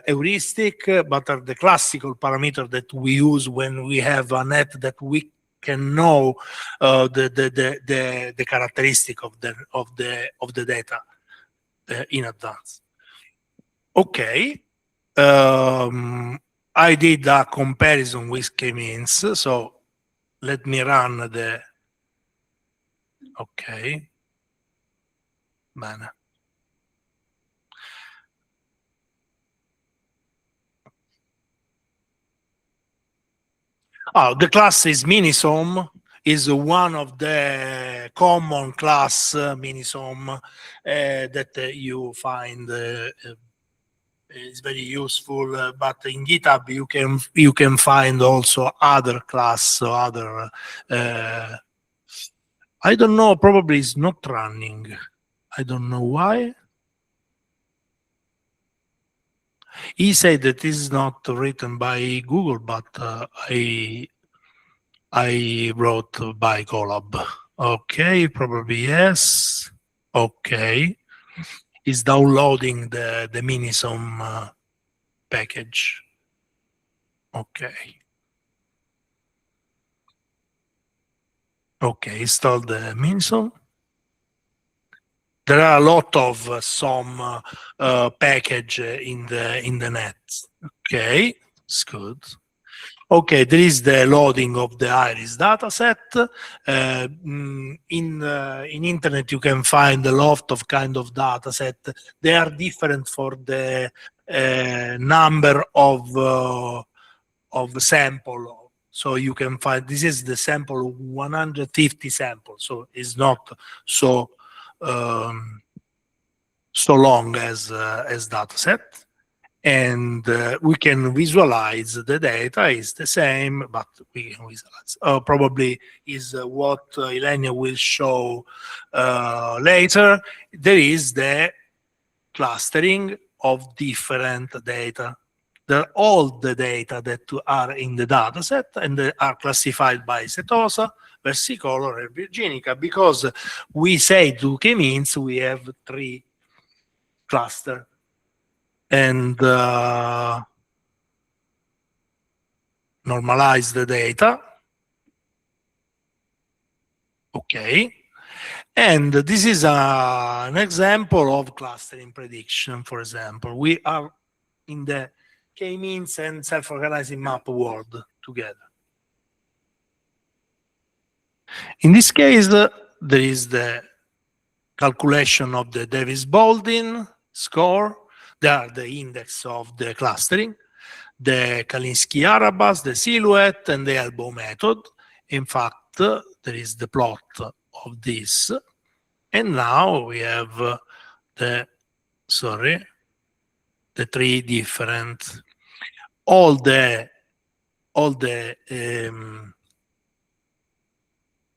heuristic, but are the classical parameter that we use when we have a net that we can know the characteristic of the data in advance. Okay. I did a comparison with k-means, so let me run the, okay, bene. Oh, the class is Minisome, is one of the common class Minisome that you find is very useful, but in GitHub you can find also other class or other. I don't know. Probably it's not running. I don't know why. He said that this is not written by Google, but I wrote by Colab. Okay, probably yes. Okay. Is downloading the Minisome package. Okay. Okay, install the Minisome. There are a lot of some package in the net. Okay, it's good. Okay, there is the loading of the iris dataset. In internet, you can find a lot of kind of dataset. They are different for the number of sample. So you can find, this is the sample 150 samples. So it's not so so long as dataset. And we can visualize the data is the same, but we can visualize. Probably is what Ilenia will show later. There is the clustering of different data. They're all the data that are in the dataset, and they are classified by setosa, versicolor, and virginica, because we say to k-means we have 3 clusters. And normalize the data. Okay. And this is an example of clustering prediction, for example. We are in the k-means and self-organizing map world together. In this case, there is the calculation of the Davis-Baldwin score. They are the index of the clustering, the Kalinsky-Arabas, the silhouette, and the elbow method. In fact, there is the plot of this. And now we have the, sorry, the three different. All the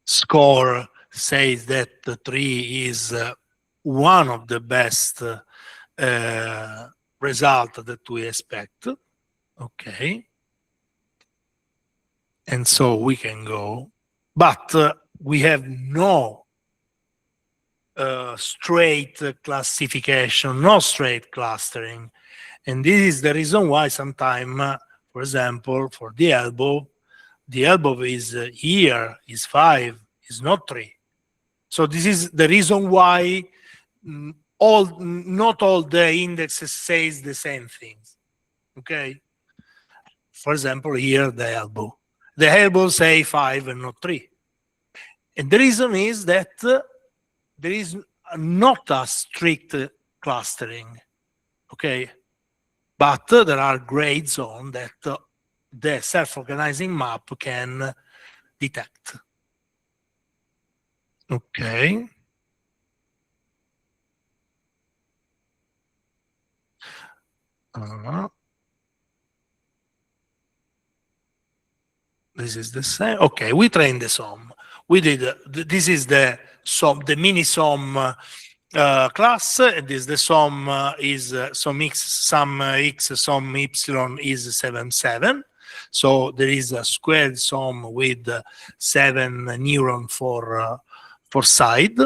score says that the 3 is one of the best result that we expect. Okay. And so we can go, but we have no straight classification, no straight clustering. And this is the reason why sometimes, for example, for the elbow is here, is 5, is not 3. So this is the reason why not all the indexes says the same things. Okay. For example, here the elbow say 5 and not 3. And the reason is that there is not a strict clustering. Okay. But there are gray zones that the self-organizing map can detect. Okay. This is the same. Okay, we trained the sum. We did. This is the sum, the mini sum class. And this the sum is sum x, sum y is 7, 7. So there is a squared sum with 7 neurons for side,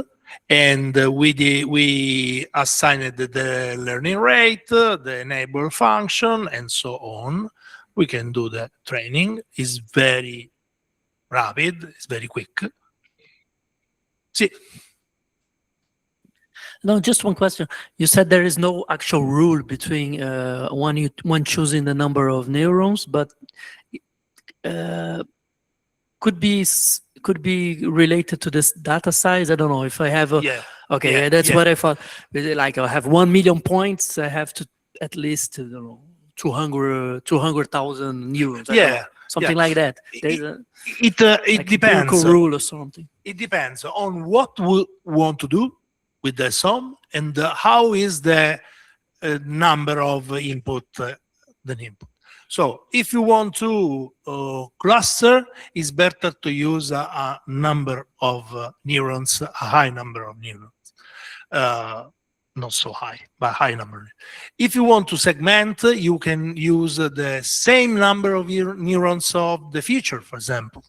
and we assigned the learning rate, the enable function, and so on. We can do the training. It's very rapid. It's very quick. See.
No, just one question. You said there is no actual rule between one choosing the number of neurons, but could be related to this data size. I don't know if I have a.
Yeah.
Okay,
Yeah,
that's
yeah.
what I thought. Like I have 1 million points. I have to at least 200,000 neurons. I don't know, something like that. There's
It
like
depends.
empirical rule or something.
It depends on what we want to do with the sum and how is the number of input, So if you want to cluster, it's better to use a number of neurons, a high number of neurons. Not so high, but high number. If you want to segment, you can use the same number of neurons of the feature, for example.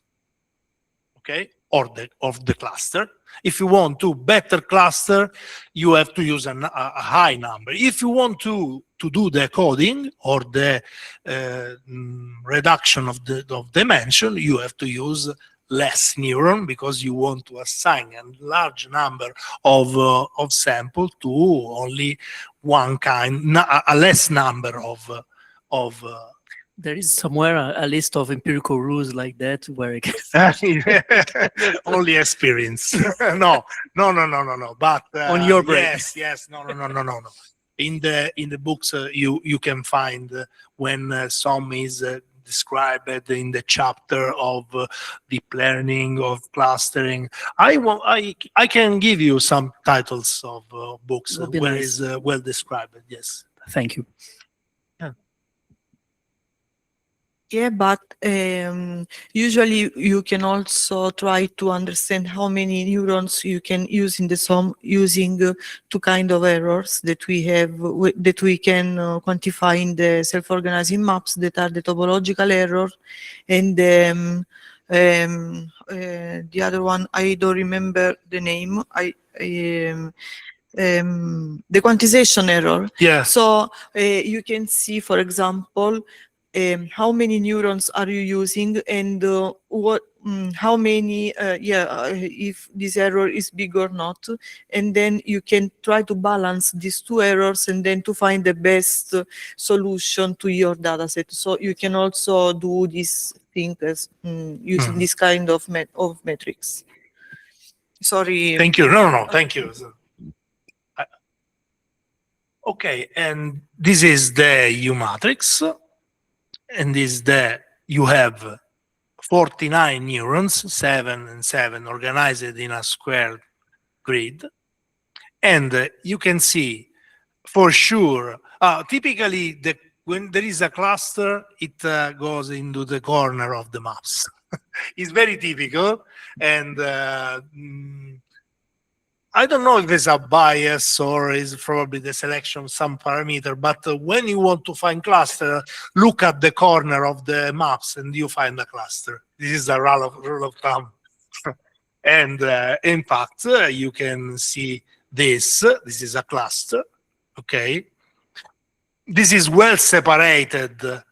Okay, or the cluster. If you want to better cluster, you have to use a high number. If you want to do the coding or the reduction of the dimension, you have to use less neuron because you want to assign a large number of sample to only one kind, a less number of
There is somewhere a list of empirical rules like that where it
only experience. No. But
on your brain.
Yes. No. In the books, you can find when some is described in the chapter of deep learning, of clustering. I can give you some titles of books where
nice.
is well described. Yes.
Thank you.
Yeah, but usually you can also try to understand how many neurons you can use in the sum using two kind of errors that we have, that we can quantify in the self-organizing maps, that are the topological error and the other one, I don't remember the name. The quantization error.
Yeah.
So you can see, for example, how many neurons are you using and how many if this error is big or not, and then you can try to balance these two errors and then to find the best solution to your data set. So you can also do this thing as using this kind of metrics. Sorry.
Thank you. No. Thank you. Okay, and this is the U matrix. And you have 49 neurons, 7 and 7, organized in a square grid. And you can see for sure Typically, when there is a cluster, it goes into the corner of the maps. It's very typical, and I don't know if it's a bias or is probably the selection of some parameter, but when you want to find cluster, look at the corner of the maps and you find a cluster. This is a rule of thumb. And in fact, you can see this. This is a cluster, okay? This is well separated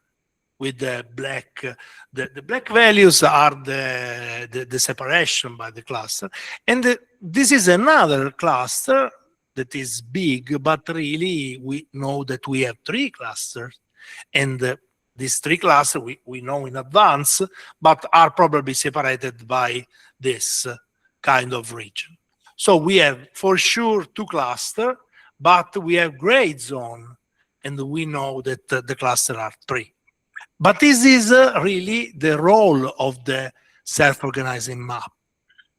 with the black. The black values are the separation by the cluster. And this is another cluster that is big, but really we know that we have 3 clusters. And these 3 clusters we know in advance, but are probably separated by this kind of region. So we have for sure 2 clusters, but we have gray zone, and we know that the clusters are 3. But this is really the role of the self-organizing map.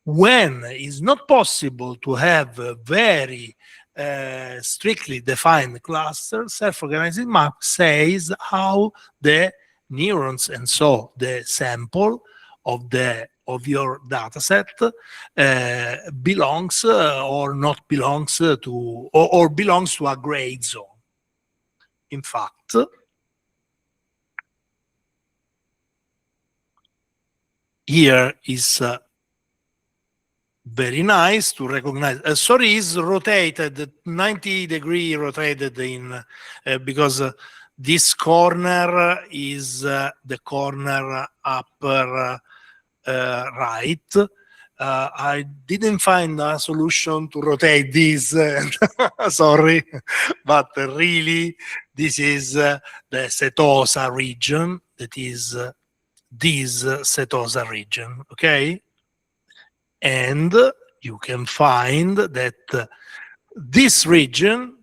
When it's not possible to have a very strictly defined cluster, self-organizing map says how the neurons, and so the sample of your data set belongs or not belongs to, or belongs to a gray zone. In fact, here is very nice to recognize. Sorry, is rotated 90-degree rotated in because this corner is the corner upper right. I didn't find a solution to rotate this. Sorry, but really, this is the setosa region. That is this setosa region, okay? And you can find that this region,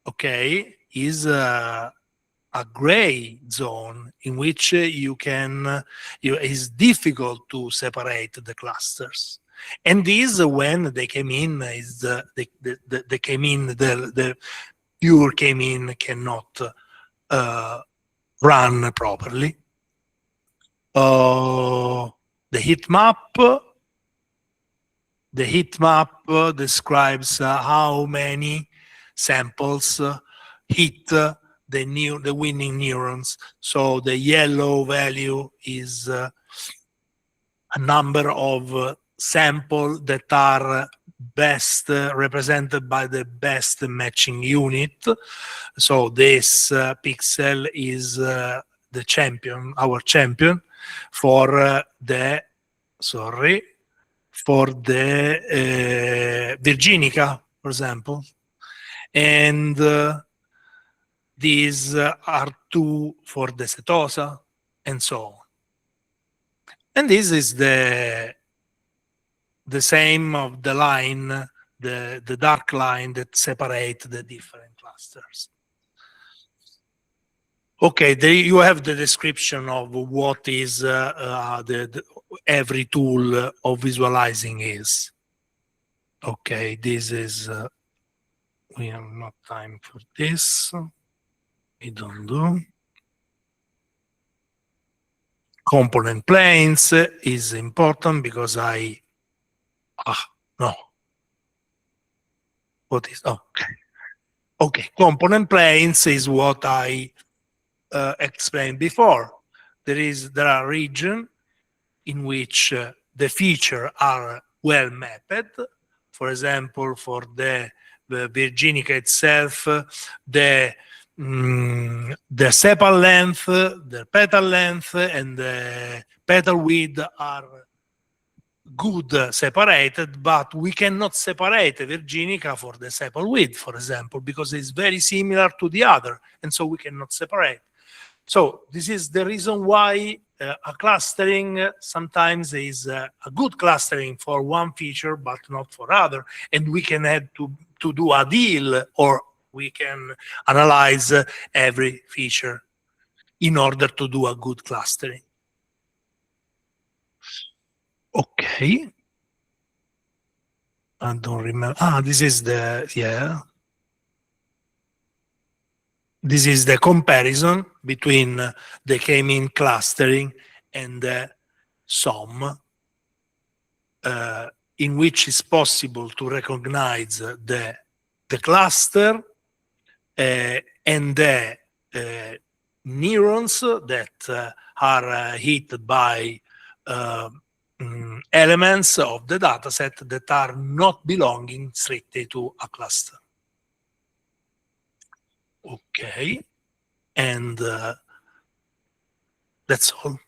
okay, is a gray zone in which it's difficult to separate the clusters. And this, when they came in, is the pure came in cannot run properly. The heat map describes how many samples hit the winning neurons. So the yellow value is a number of samples that are best represented by the best matching unit. So this pixel is the champion, our champion for the Virginica, for example. And these are 2 for the setosa, and so on. And this is the same of the line, the dark line that separates the different clusters. Okay, you have the description of what is every tool of visualizing is. Okay, this is, we have not time for this. We don't do. Component planes is important because no. What is, okay, component planes is what I explained before. There are regions in which the features are well mapped. For example, for the Virginica itself, the sepal length, the petal length, and the petal width are good separated, but we cannot separate the Virginica for the sepal width, for example, because it's very similar to the other, and so we cannot separate. So this is the reason why a clustering sometimes is a good clustering for one feature, but not for other, and we can have to do a deal, or we can analyze every feature in order to do a good clustering. Okay. I don't remember. This is the, yeah. this is the comparison between the k-mean clustering and the SOM, in which it's possible to recognize the cluster and the neurons that are hit by elements of the dataset that are not belonging strictly to a cluster. Okay, and that's all.